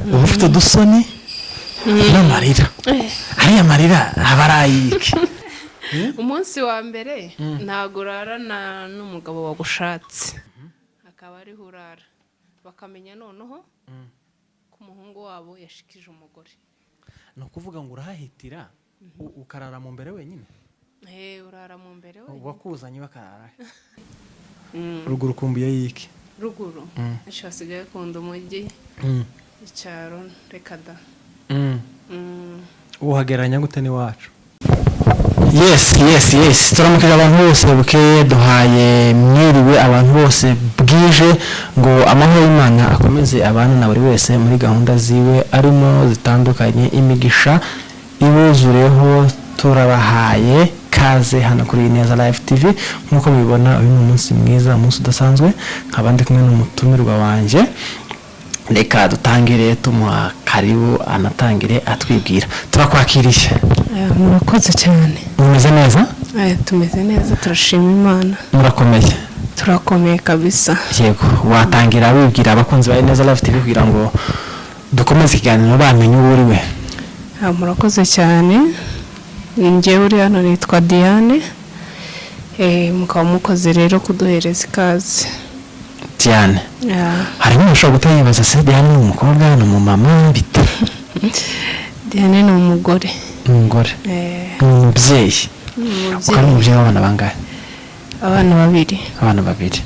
uba ufite udusoni n'amarira ariya marira abarayike umunsi wa mbere ntago urarana n'umugabo wagushatse akaba ari hurara bakamenya noneho ku muhungu wabo yashikije umugore no kuvuga ngo urahahitira ukarara mu mbere wenyine urara mu mbere wenyine wakuzanye bakarara ruguru kumbuye yiki ruguru ejo hasigaye kunda umujyi icyaro reka da uhageranya gute ni wacu yes turamukije abantu bose bukeye duhaye mwiriwe abantu bose bwije ngo amahoro y'Imana akomeze abantu na buri wese muri gahunda ziwe arimo zitandukanye imigisha ibuzureho turabahaye kaze hano kuri INEZA LIVE TV nkuko mubibona uyu munsi mwiza umunsi udasanzwe nkabandi kumwe n'umutumirwa wanje reka dutangire tumuha karibu anatangire atwibwira turakwakiriye murakoze cyane mumeze neza tumeze neza turashima Imana murakomeye turakomeye kabisa yego watangira wibwira abakunzi ba INEZA LIVE TV kugira ngo dukomeze ikiganiro bamenye uwo uri we murakoze cyane njyewe uri hano nitwa Diane mukaba mukoze rero kuduhereza ikaze Diane harimo ushobora gutayibaza se Diane ni umukobwa ni umumama bite Diane ni umugore ni umubyeyi ukaba umubyeyi w'abana bangahe abana babiri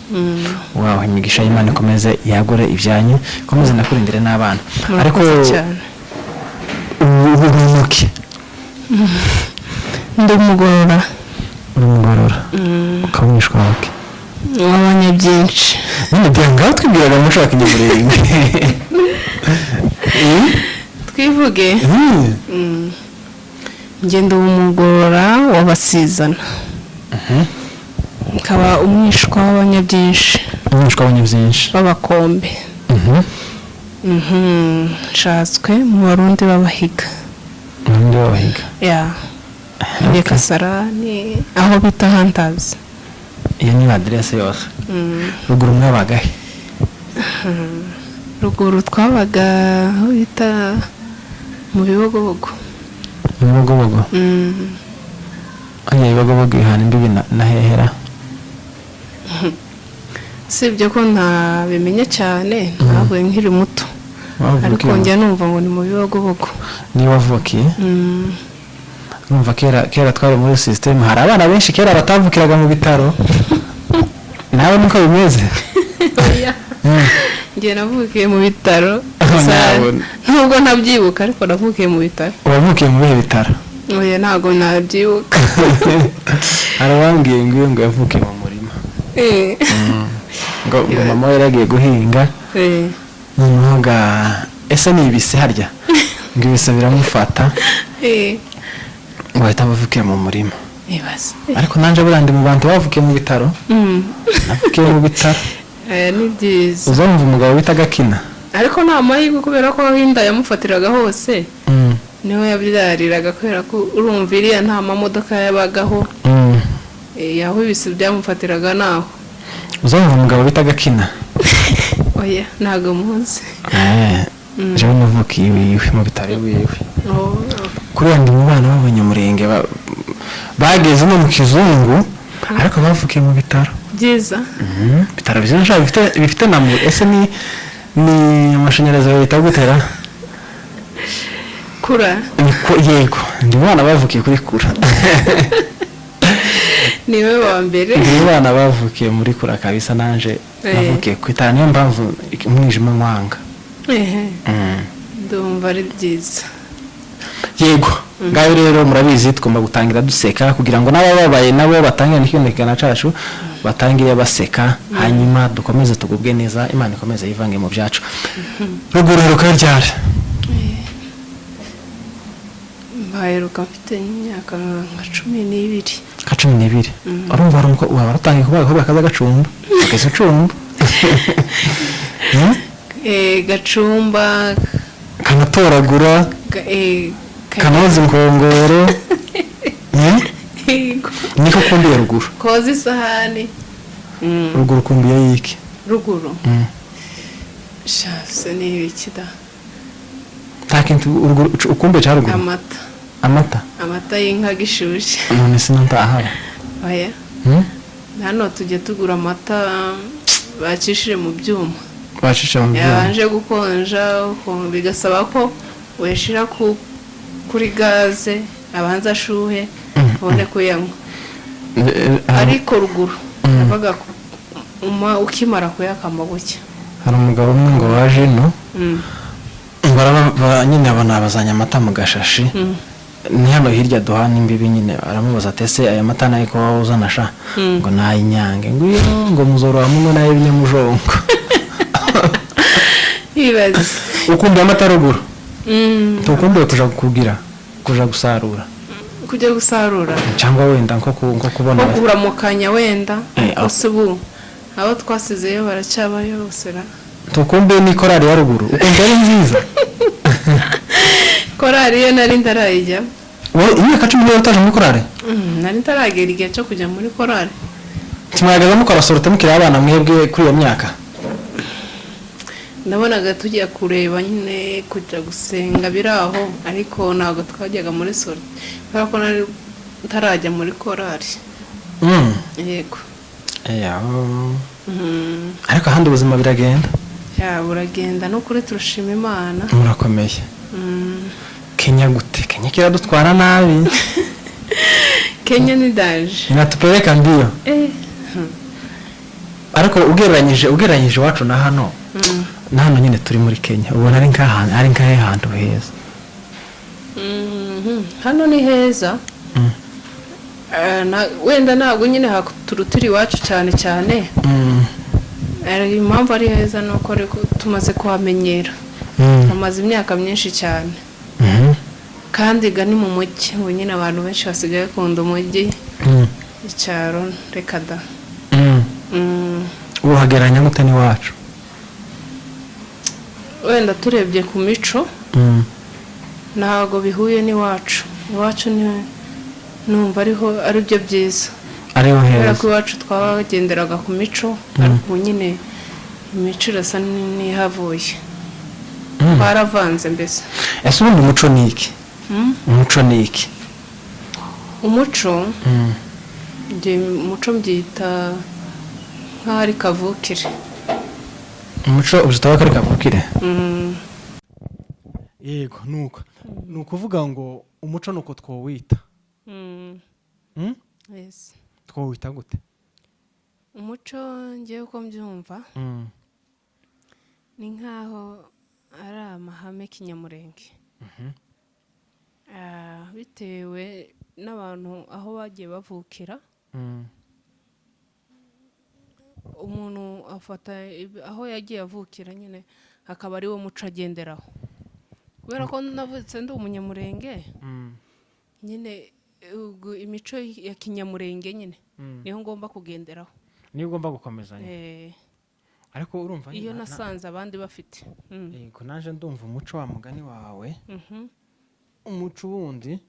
wawe imigisha y'Imana ikomeze yagure ibyanyu ikomeze nakurindire n'abana ariko urunuke ndumugorora ukabumishwa wake wabanya byinshi none byanga twibwiraga mushaka inyamurenge twivuge ngende umugorora wabasizana nkaba umwishwa w'abanyabyinshi b'abakombe nshatswe mu barundi babahiga ni Kasarani aho bita Hantazi iyo ni adresse yose ruguru mwabagahe ruguru twabaga aho bita mu bibogobogo ibibogobogo ihana imbibi na hehera sibyo ko ntabimenye cyane ntabwo nkiri muto ariko njya numva ngo ni mu bibogobogo ni wavukiye numva kera twari muri system hari abana benshi kera batavukiraga mu bitaro nawe niko bimeze ngiye navukiye mu bitaro nubwo ntabyibuka ariko navukiye mu bitaro wavukiye mu bihe bitaro oya ntabwo nabyibuka hari abambwiye ngo yavukiye mu murima ngo mama we yaragiye guhinga noneho ese ni ibise harya ngo ibise biramufata bahita bavukiye mu murima ariko nanje burandi mu bantu bavukiye mu bitaro navukiye mu bitaro ni byiza uzumva umugabo bita Gakina ariko nta mahirwe kubera ko Agahinda yamufatiraga hose niho yabyariraga kubera ko urumva iriya nta mamodoka yabagaho yaho ibisi byamufatiraga naho uzumva umugabo bita Gakina oya ntago munsi jewe navukiye iwiwe mu bitaro iwiwe kuri ndi mu bana b'abanyamurenge bageze no mu kizungu ariko bavukiye mu bitaro byiza bitaro byinshi bifite na ese ni amashanyarazi bita gutera kura yego ndi bana bavukiye kuri kura niwe wa mbere ndi bana bavukiye muri kura kabisa nanje navukiye kwitana niyo mpamvu umwijima mwanga ndumva ari byiza yego ngayo rero murabizi tugomba gutangira duseka kugira ngo n'abababaye nabo batangire n'ikindekana cacu batangire baseka hanyuma dukomeze tugubwe neza Imana ikomeze yivange mu byacu ruguru rukaryara baheruka mfite imyaka nka 12 urumva uko waratangiye kubaho bakaza gacumba akese cumba gacumba kanatoragura kanoza inkongoro niko kumbiye ruguru koza isahani ruguru kumbiye yiki ruguru shafse ni ibikida kintu ukumbe cyaruguru amata y'inka gishushe none sinantahara oya hano tujye tugura amata bacishije mu byuma yabanje gukonja bigasaba ko weshira kuri gaze abanza ashuhe ubone kuyanywa ariko ruguru nabaga ukimara kuyakama gutya hari umugabo umwe ngo waje no nyine abona abazanya amata mu gashashi ni hano hirya duhana imbibi nyine aramubaza atese aya mata nayo ko wawuzana sha ngo nayinyange ngo muzoro hamwe nayo binyamujongo ibaze ukunda amata ruguru tukumbuye kuja gusarura cyangwa wenda nko kubona kuramukanya wenda usubu abo twasizeyo baracyabayo bosera tukumbuye ni korari ya ruguru ukumva ari nziza korari yo nari ndarayijya imyaka 10 utaje muri korari nari ntaragera igihe cyo kujya muri korari timwagaza mukora sorota mukira abana mwebwe kuri iyo myaka nabonaga tujya kureba nyine kujya gusenga biraho ariko ntabwo twajyaga muri sorota kubera ko nari ntarajya muri korari yego ariko ahandi ubuzima biragenda buragenda no kuri turushima Imana murakomeye Kenya gute Kenya kiradutwara nabi Kenya ni daje natupeleka mbio ariko ugereranyije wacu na hano nyine turi muri Kenya ubona ari nkahe hantu heza hano ni heza wenda ntabwo nyine turuturi iwacu cyane impamvu ari heza nuko tumaze kuhamenyera tumaze imyaka myinshi cyane kandi ni mu mujyi ubu nyine abantu benshi basigaye bakunda umujyi icyaro reka da uhageranya gute n'iwacu wenda turebye ku mico ntabwo bihuye n'iwacu iwacu numva ari byo byiza ariho heza kubera ko iwacu twagenderaga ku mico ariko nyine imico irasa n'ihavuye twaravanze mbese ese ubundi umuco ni iki umuco mbyita nk'aho ari kavukire umuco uzitaho ko ari kavukire yego ni ukuvuga ngo umuco nuko twowita twowita gute umuco ngiye uko mbyumva ni nk'aho ari amahame kinyamurenge bitewe n'abantu aho bagiye bavukira umuntu afata aho yagiye avukira nyine akaba ari wo muco agenderaho kubera ko navutse ndi umunyamurenge nyine imico ya kinyamurenge nyine niho ngomba kugenderaho niyo ugomba gukomezanya ariko urumva iyo nasanze abandi bafite yego naje ndumva umuco wa mugani wawe umuco wundi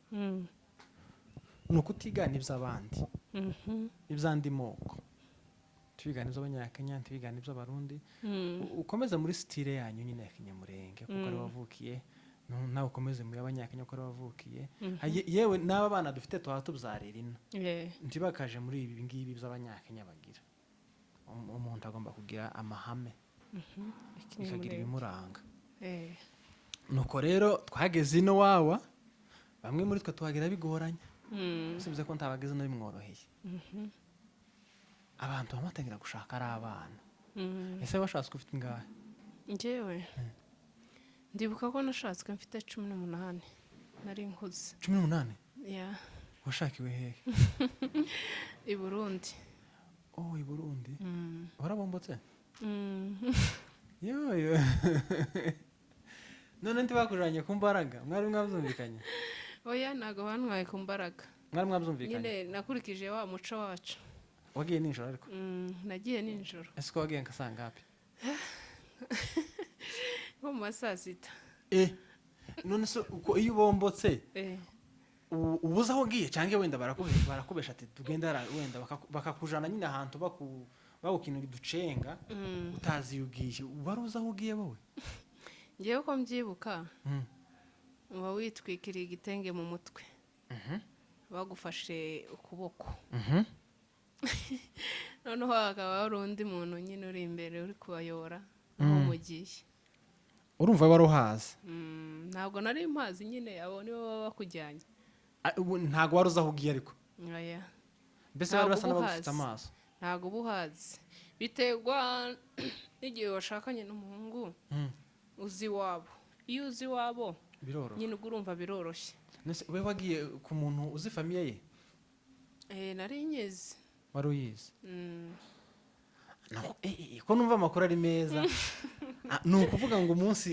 nuko utigana iby'abandi iby'andi moko tubigana iby'abanyakenya tubigana iby'abarundi ukomeza muri style yanyu nyine ya kinyamurenge kuko ari wavukiye nawe ukomeze mu y'abanyakenya kuko ari wavukiye yewe n'aba bana dufite tuba tubyarira ino ntibakaje muri ibi ngibi by'abanyakenya bagira umuntu agomba kugira amahame ikagira ibimuranga nuko rero twageze ino wawa bamwe muri twe tuhagera bigoranye usibuze ko ntabageze no bimworoheye abantu bamatangira gushaka ari abana ese washatse ufite ingahe njyewe ndibuka ko nashatswe mfite 18 nari nkuze 18 yeah washakiwe hehe I Burundi i Burundi warabombotse yo none ntibakujanye ku mbaraga mwari mwabyumvikanye oya nago bantwaye ku mbaraga mwari mwabyumvikanye nyine nakurikije wa muco wacu wagiye ninjoro ariko nagiye ninjoro ese ko wagiye nkasanga hapi nko mu masazita none so uko iyo ubombotse ubuza aho ugiye cyangwa wenda barakubesha ati tugenda wenda bakakujana nyine ahantu bagukintu ducenga utazi ugiye baruza aho ugiye wowe ngiye ko mbyibuka uba witwikiriye igitenge mu mutwe bagufashe ukuboko noneho hakaba hari undi muntu nyine uri imbere uri kubayobora aho mugiye. urumva wari uhazi? Ntabwo nari mpazi nyine, abo nibo baba bakujyanye. Ntabwo wari uzi aho ugiye ariko? Oya. Mbese bari basa n'abagufite amaso? Ntabwo uba uhazi, biterwa n'igihe washakanye n'umuhungu uzi iwabo. Iyo uzi iwabo nyine urumva biroroshye. We wagiye ku muntu uzi famiye ye? Nari nyizi. Wari uyizi? Ko numva amakuru ari meza. Ni ukuvuga ngo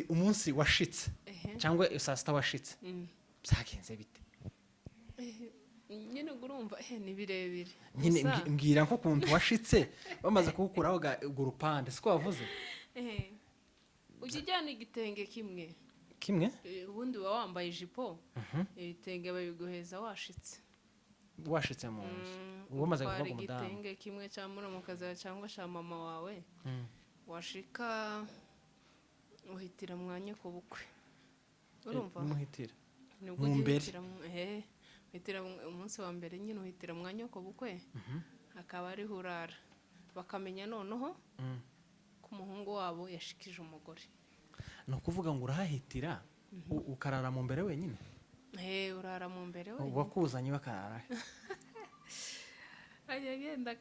umunsi washitse cyangwa saa sita washitse byagenze bite? Nyine urumva ni birebire. Nyine mbwira ko kuntu washitse bamaze kugukuraho urwo rupande, siko wavuze? Ujyana igitenge kimwe ubundi uba wambaye ijipo, ibitenge babiguheza washitse mu nzu. Wamaze kuva ku mudamu igitenge kimwe cya muramukazi cyangwa cya mama wawe, washika uhitira mwanya ku bukwe. Urumva? Muhitira mu mbere. Uhitira umunsi wa mbere nyine uhitira mwanya ku bukwe, akaba ari urara. Bakamenya noneho ku muhungu wabo yashikije umugore. No kuvuga ngo urahitira ukarara mu mbere wenyine? Urara mu mbere wenyine. Wakuzanye bakarara? Agenda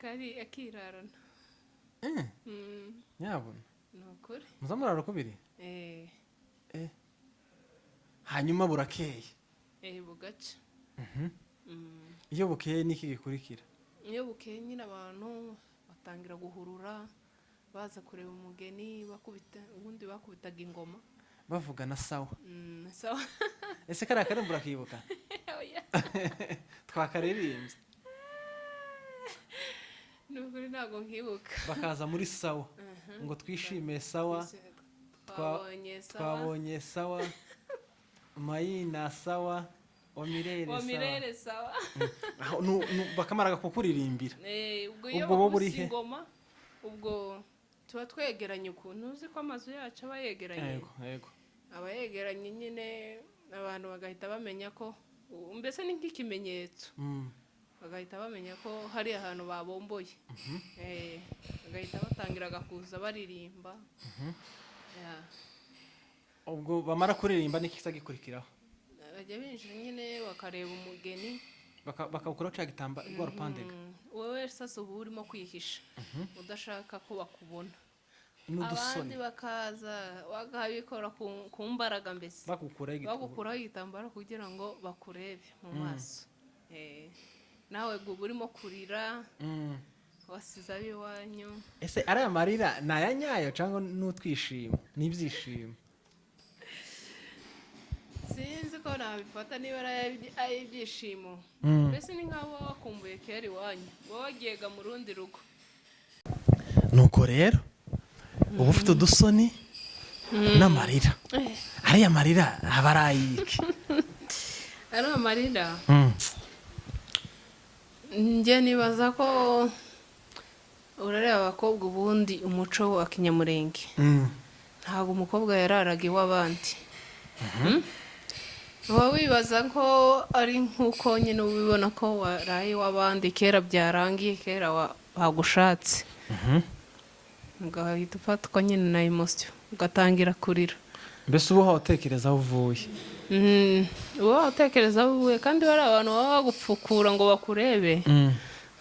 akirarana. Nyabona? Nukuri. Muzamurara kubiri? Hanyuma burakeye? Bugaca. Iyo bukeye niki gikurikira? Iyo bukeye nyine abantu batangira guhurura, baza kureba umugeni, ubundi bakubitaga ingoma bavugana sawa. Sawa. Ese kari akarembo urakibuka? Twakaririmbye. Nukuri ntabwo nkibuka. Bakaza muri sawa ngo twishime sawa, twabonye sawa, mayina sawa, omirere sawa. Bakamara kukuririmbira. Ubwo buri he? Ubwo tuba twegeranye ukuntu uzi ko amazu yacu aba yegeranye. Yego. Aba yegeranye nyine, abantu bagahita bamenya ko mbese ni nk'ikimenyetso. Bagahita bamenya ko hari ahantu babomboye. Bagahita batangira gakuza baririmba. Ubwo bamara kuririmba n'ikisa gikurikiraho? Bajya binjira nyine bakareba umugeni, bakawukuraho cya gitamba rwa rupandega. Wowe sasa uba urimo kwihisha udashaka ko bakubona. Abandi bakaza bakabikora ku mbaraga, mbese bagukuraho igitambaro kugira ngo bakurebe mu maso. Nawe guba urimo kurira, wasize ab'iwanyu. Ese ariya marira ni aya nyayo cyangwa n'utwishimo n'ibyishimo? Sinzi ko nabifata niba ari ibyishimo. Mbese ni nk'aho wakumbuye kera iwanyu, wagiye mu rundi rugo. Nuko rero uba ufite udusoni n'amarira. Ariya marira aba ari ayiki? Ariya marira njye nibaza ko urareba abakobwa ubundi umuco wa kinyamurenge ntabwo umukobwa yararaga iw'abandi. Uba wibaza ko ari nk'uko nyine ubibona ko waraye iw'abandi, kera byarangiye, kera bagushatse, ugahita ufatwa nyine na emosiyo ugatangira kurira. Mbese uba watekereza aho uvuye? Uba watekereza aho uvuye, kandi bari abantu baba bagupfukura ngo bakurebe,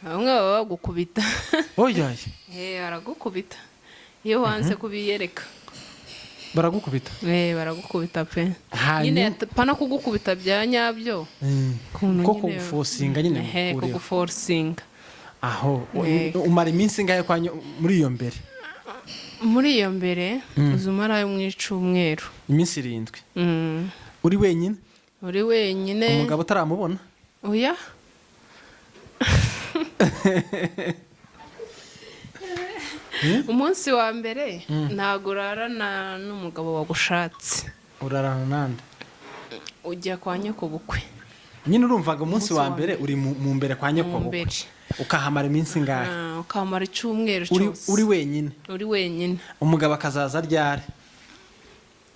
bamwe baba bagukubita. Oyaye? Baragukubita iyo wanze kubiyereka. Baragukubita? Baragukubita pe. Nyine pana kugukubita bya nyabyo. Ko kuguforcinga nyine kureba. Kuguforcinga. Aho umara iminsi ngahe muri iyo mbere? Muri iyo mbere uzumara mu icumweru. Iminsi 7. Uri wenyine? Uri wenyine. Umugabo utaramubona? Oya. Umunsi wa mbere ntabwo urarana n'umugabo wagushatse. Urarana nande? Ujya kwa nyoko bukwe. Nyine urumvaga umunsi wa mbere uri mu mbere kwa nyoko bukwe. Ukahamara iminsi ngahe? Ukahamara icumweru cyose. Uri wenyine? Uri wenyine. Umugabo akazaza ryari?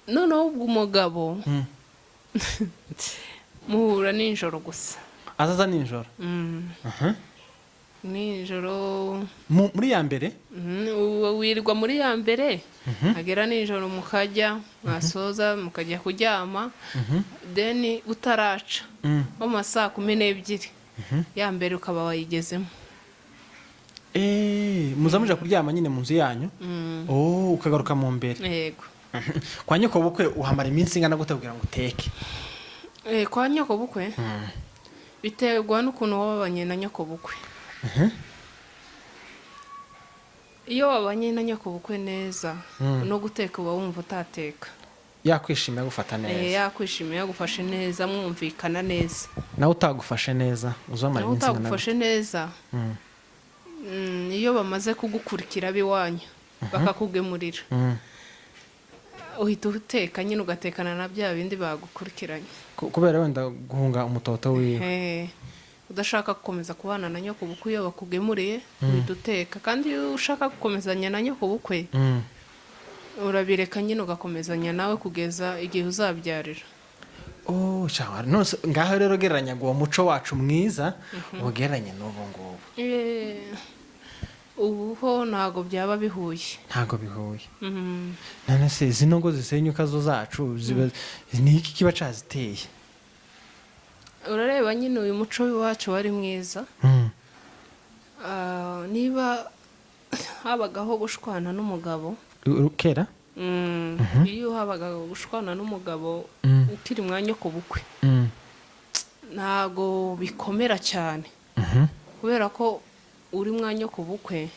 Noneho ubwo umugabo muhura nijoro gusa. azaza nijoro Nijoro muri ya mbere wirirwa muri ya mbere agera nijoro mukajya mwasoza mukajya kuryama then utaraca mu masaa 12 ya mbere ukaba wayigezemo. muzamuja kuryama nyine mu nzu yanyu ukagaruka mu mbere. Yego. Kwa nyoko bukwe uhamara iminsi ingana gute kugira ngo uteke? Kwa nyoko bukwe biterwa n'ukuntu wabanye na nyoko bukwe. Iyo wabanye na nyoko bukwe neza no guteka uba wumva utateka. Yakwishimiye gufata neza. Yakwishimiye gufashe neza mwumvikana neza. Nawe utagufashe neza uzamara iminsi ingana. Utagufashe neza. Iyo bamaze kugukurikira biwanyu bakakugemurira. Uhita uteka nyine ugatekana na bya bindi bagukurikiranye. Kubera wenda guhunga umutoto wiwe. Udashaka gukomeza kubana na nyoko bukwe iyo bakugemuriye uhita uteka, kandi iyo ushaka gukomezanya na nyoko bukwe urabireka nyine ugakomezanya nawe kugeza igihe uzabyarira. Cyangwa nose ngaho rero gereranya uwo muco wacu mwiza ugereranye n'ubu ngubu. Ubuho ntago byaba bihuye. Ntago bihuye. None se zino ngo zisenyuka zo zacu ni iki kiba caziteye? Urareba nyine uyu muco wacu wari mwiza. Niba habagaho gushwana n'umugabo kera iyo habagaho gushwana n'umugabo ukiri mwanya ko bukwe ntago bikomera cyane kubera ko uri mwanya ko bukwe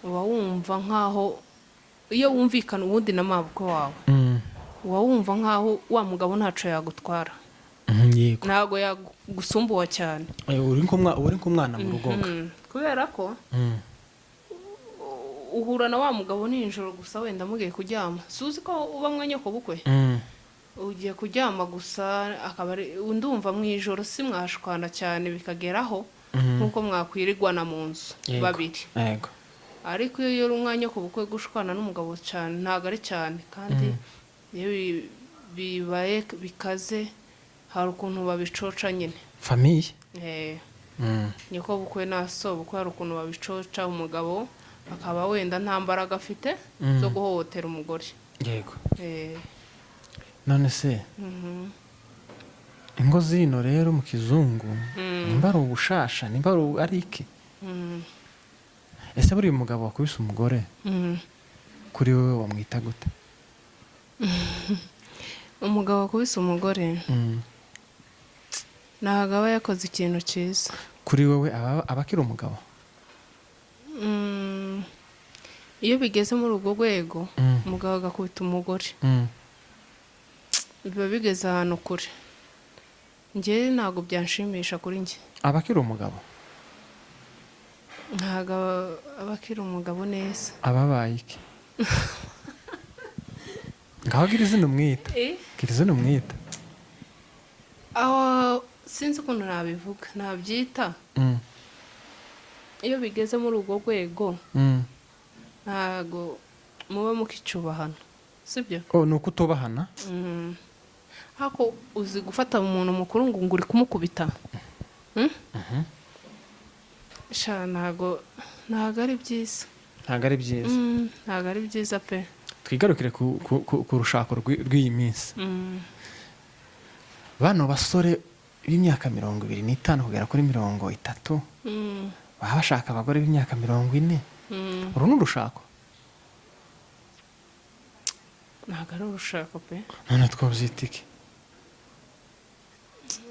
uba wumva nkaho iyo wumvikana ubundi na mabukwe wawe uba wumva nkaho wa mugabo ntaco yagutwara. Ntago yagusumbuwa cyane. Uri nk'umwana mu rugoga. Kubera ko uhura na wa mugabo nijoro gusa wenda mugiye kuryama. Suzi ko uba mwanya ko bukwe. Ugiye kuryama gusa akaba ndumva mwijoro si mwashwana cyane bikageraho nkuko mwakwirirwana mu nzu babiri. Yego. Ariko iyo uri umwanya ko bukwe gushwana n'umugabo cyane ntago ari cyane, kandi iyo bibaye bikaze hari ukuntu babicoca nyine. Famille. Nyoko bukwe naso bukwe hari ukuntu babicoca, umugabo akaba wenda nta mbaraga afite zo guhohotera umugore. Yego. None se ingo zino rero mu kizungu nimba ari ubushasha nimba ari iki? Ese buri mugabo wakubise umugore kuri wowe wamwita gute? Umugabo wakubise umugore ntago aba yakoze ikintu cyiza. Kuri wowe aba akiri umugabo? Iyo bigeze muri urwo rwego umugabo agakubita umugore biba bigeze ahantu kure. Njye ntago byanshimisha kuri njye. Aba akiri umugabo? Ntago aba akiri umugabo neza. Ababaye iki? Ngaho gira izina umwita. Gira izina umwita. Sinzi ukuntu nabivuga nabyita. Iyo bigeze muri urwo rwego ntago muba mukicubahana, sibyo? Ni uko utubahana? Hako uzi gufata umuntu mukuru ngo uri kumukubita. Ntago ari byiza. Ntago ari byiza. Ntago ari byiza pe. Twigarukire ku rushako rw'iyi minsi. Bano basore b'imyaka 25 kugera kuri 30 baba bashaka abagore b'imyaka 40. Uru ni urushako? Ntago ari urushako pe. None twabyita iki?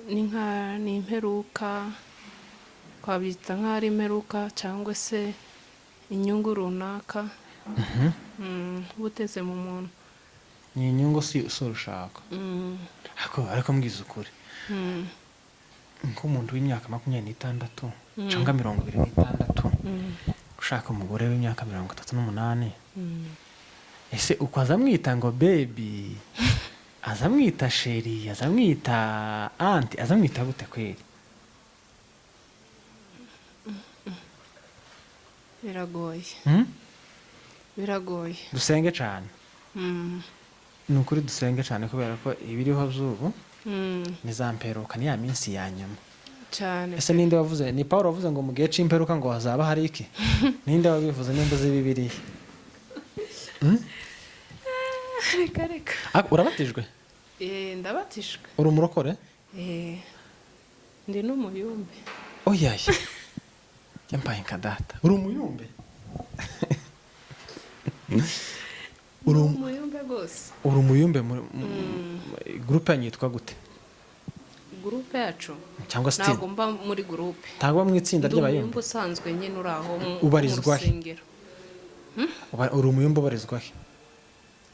Ni imperuka, twabyita nk'ari imperuka cyangwa se inyungu runaka buteze mu muntu. Ni inyungu si urushako. Ariko mbwiza ukuri nk'umuntu w'imyaka 26 cyangwa 26 ushaka umugore w'imyaka 38, ese uko azamwita ngo baby, azamwita sheri, azamwita auntie, azamwita gute kweli? Biragoye. Biragoye. Dusenge cyane. nukuri dusenge cyane kubera ko ibiriho by'ubu nizamperuka ni ya minsi ya nyuma cyane. ese ninde wavuze? Ni Paulo wavuze ngo mu gihe c'imperuka ngo hazaba hari iki? Ninde wabivuze? Nimba uzi Bibiliya? Reka. Urabatijwe? Ndabatijwe. Uri umurokore? Ndi n'umuyumbe. Oyaye. Yambaye nkadata. Uri umuyumbe? Uri umuyumbe gose. Uri umuyumbe muri groupe yitwa gute? Groupe yacu cyangwa style? Ntabwo mba muri groupe. Ntabwo mu itsinda ry'abayumbe. Umuyumbe usanzwe nyine uraho ubarizwa he? Uri umuyumbe ubarizwa he?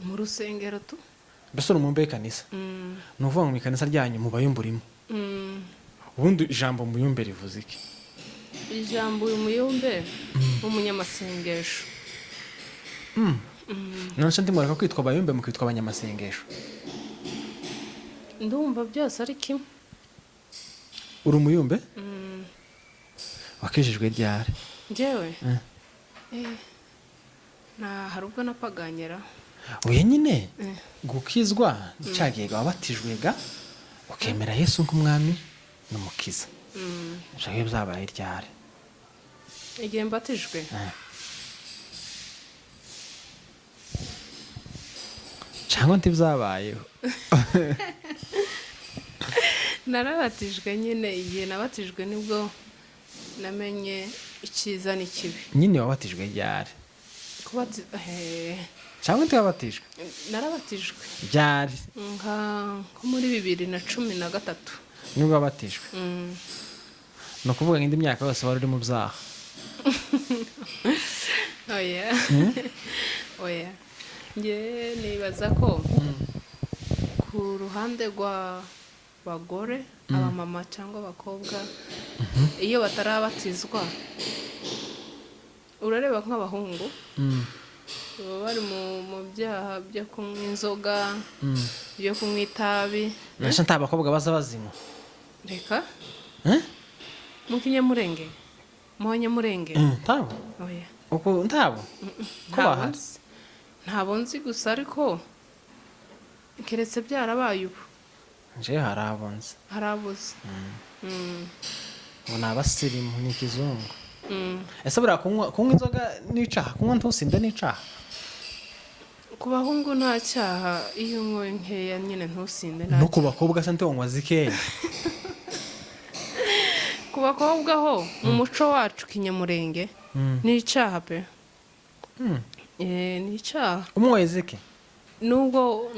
Mu rusengero tu. Mbese uri umuyumbe w'ikanisa? Ni ukuvuga ngo mu ikanisa ryanyu mu bayumbe urimo? Ubundi ijambo muyumbe rivuze iki? Ijambo umuyumbe umunyamasengesho. None se ndimureka kwitwa abayumbe mukitwa abanyamasengesho? Ndumva byose ari kimwe. Uri umuyumbe? Wakijijwe ryari? Njyewe? Hari ubwo napaganyera. Wenyine gukizwa nicagiyega wabatijwega ukemera Yesu nk'umwami n'umukiza. Ibyo byabaye ryari? Igihe mbatijwe? Cyangwa ntibyabayeho? Narabatijwe nyine, igihe nabatijwe nibwo namenye icyiza n'ikibi. Nyine wabatijwe ryari? Cyangwa ntiwabatijwe? Narabatijwe. Ryari? Nko muri 2013. Nibwo wabatijwe? Ni ukuvuga ngo indi myaka yose wari uri mu byaha? Oya. Nge nibaza ko ku ruhande rw'abagore, abamama cyangwa abakobwa, iyo batarabatizwa urareba nk'abahungu baba bari mu byaha byo kunywa inzoga, byo kunywa itabi. Mbese nta bakobwa baza bazinywa? Reka mu kinyamurenge, mu Nyamurenge ntabo? Oya. Uko ntabo? Ko bahari? Ntabo nzi gusa, ariko keretse byarabaye ubu. Nje harabonze. Harabuze. Ubu ni abasirimu, ni ikizungu. Ese buriya kunywa inzoga n'icaha? Kunywa ntusinde n'icaha? Ku bahungu nta cyaha, iyo unywa nkeya nyine ntusinde. No ku bakobwa se ntiwanywa zikeya? Ku bakobwa ho mu muco wacu kinyamurenge ni icyaha pe. Ni icyaha. Umwe zike? Nubwo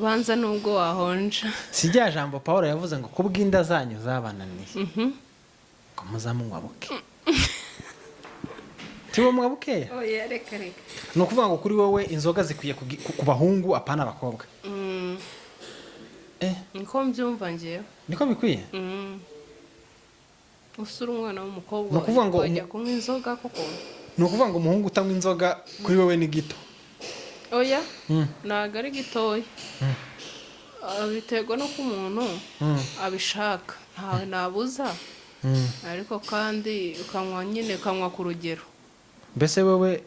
banza nubwo wahonja. Si rya jambo Paulo yavuze ngo kubw'inda zanyu zabananiye ngo muzamunywa buke? Tiwo mwabukeya? Oya, reka. Ni ukuvuga ngo kuri wowe inzoga zikwiye ku bahungu apana abakobwa? Niko mbyumva ngewe. Niko bikwiye? Usura umwana w'umukobwa ni ukuvuga ngo wajya kunywa inzoga koko? Ni ukuvuga ngo umuhungu utanywa inzoga kuri wowe ni gito? Oya, ntabwo ari gitoya. Biterwa n'uko umuntu abishaka, ntawe nabuza, ariko kandi ukanywa ku rugero. Mbese wowe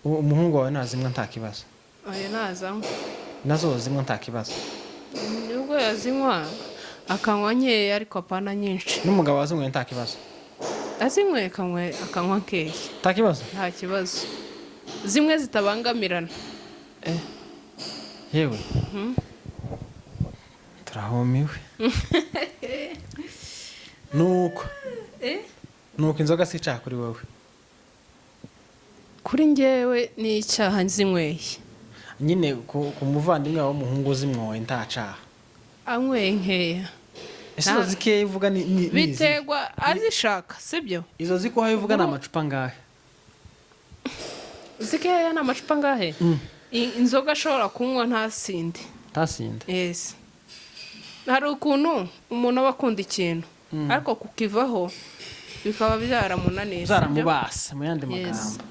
umuhungu wawe nazimwa nta kibazo? Oya, nazanywa. Nazo zimwe nta kibazo? Nubwo yazinywa akanywa nkeya ariko apana nyinshi. N'umugabo wazinyweye nta kibazo? Azinyweye akanywa nkeya. Nta kibazo? Nta kibazo. Zimwe zitabangamirana. Yewe turahumiwe. Nuko inzoga si icyaha kuri wowe? Kuri njyewe ni icyaha zinyweye. Nyine ku muvandimwe wawe w'umuhungu uzinyweye nta cyaha? Anyweye nkeya. Ese izo zikeya ivuga ni biterwa azishaka, sibyo? Izo zikuhaye ivuga ni amacupa ngahe? Zikeya ni amacupa ngahe? Inzoga ashobora kunywa ntasinde. Yes. Hari ukuntu umuntu aba akunda ikintu ariko kukivaho bikaba byaramunaniye, byaramubase mu yandi magambo.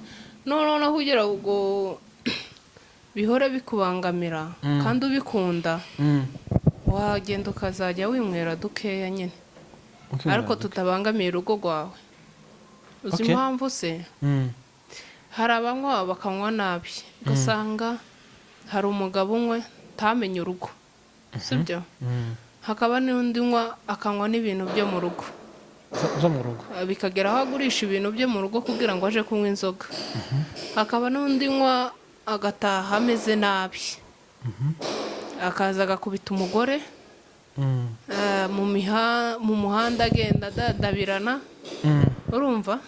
Noneho kugira ngo bihore bikubangamira kandi ubikunda, wagenda ukazajya winywera dukeya nyine, ariko tutabangamiye urugo rwawe. Uzi impamvu se? Hari abanywa bakanywa nabi, ugasanga hari umugabo umwe tamenye urugo sibyo hakaba n'undi unywa akanywa n'ibintu byo mu rugo zo mu rugo bikagera aho agurisha ibintu byo mu rugo kugira ngo aje kunywa inzoga hakaba n'undi unywa agataha ameze nabi akaza agakubita umugore mu muhanda agenda adadabirana urumva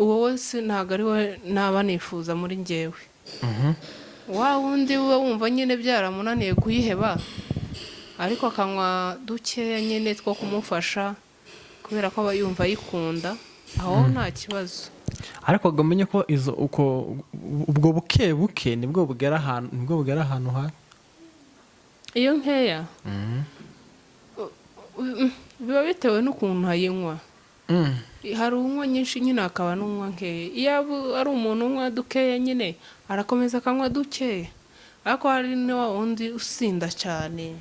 uwo wese ntabwo ari we naba nifuza muri njyewe wa wundi we wumva nyine byaramunaniye kuyiheba ariko akanywa dukeya nyine two kumufasha kubera ko aba yumva yikunda aho nta kibazo ariko gamenye ko izo uko ubwo buke nibwo bugera ahantu ha iyo nkeya biba bitewe n'ukuntu ayinywa hari unywa nyinshi nyine akaba n'unywa nkeya iyo ari umuntu unywa dukeya nyine arakomeza akanywa dukeya ariko hari n'uwa wundi usinda cyane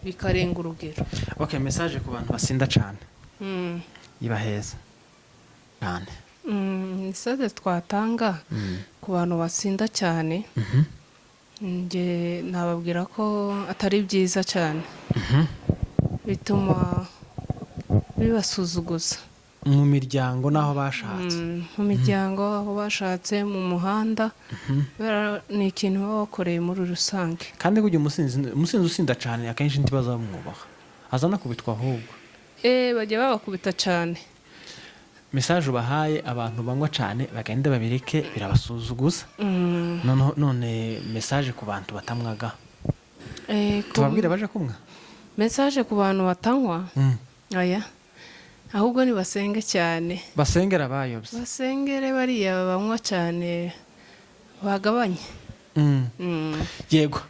bikarenga urugero message ku bantu basinda cyane iba heza cyane message twatanga ku bantu basinda cyane nge nababwira ko atari byiza cyane bituma bibasuzuguza mu miryango naho bashatse mu miryango aho bashatse mu muhanda ni ikintu baba bakoreye muri rusange kandi kujya umusinzi usinda cyane akenshi ntibaza bamwubaha azana kubitwa ahubwo bajya babakubita cyane message ubahaye abantu banywa cyane bagenda babireke birabasuzuguza none message ku bantu batamwaga tubabwire baje kumwa message ku bantu batanywa aya ahubwo ni basenge cyane basengera bayobye basengere bariya banywa cyane bagabanye yego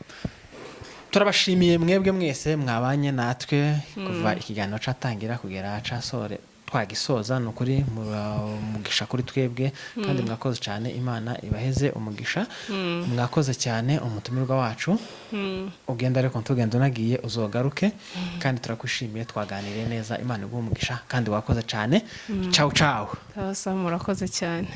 turabashimiye mwebwe mwese mwabanye natwe kuva ikiganiro catangira kugera casore twagisoza no kuri mugisha kuri twebwe kandi mwakoze cyane Imana ibaheze umugisha mwakoze cyane umutumirwa wacu ugenda ariko ntugenda nagiye uzogaruke kandi turakwishimiye twaganiriye neza Imana iguhe umugisha kandi wakoze cyane ciao ciao murakoze cyane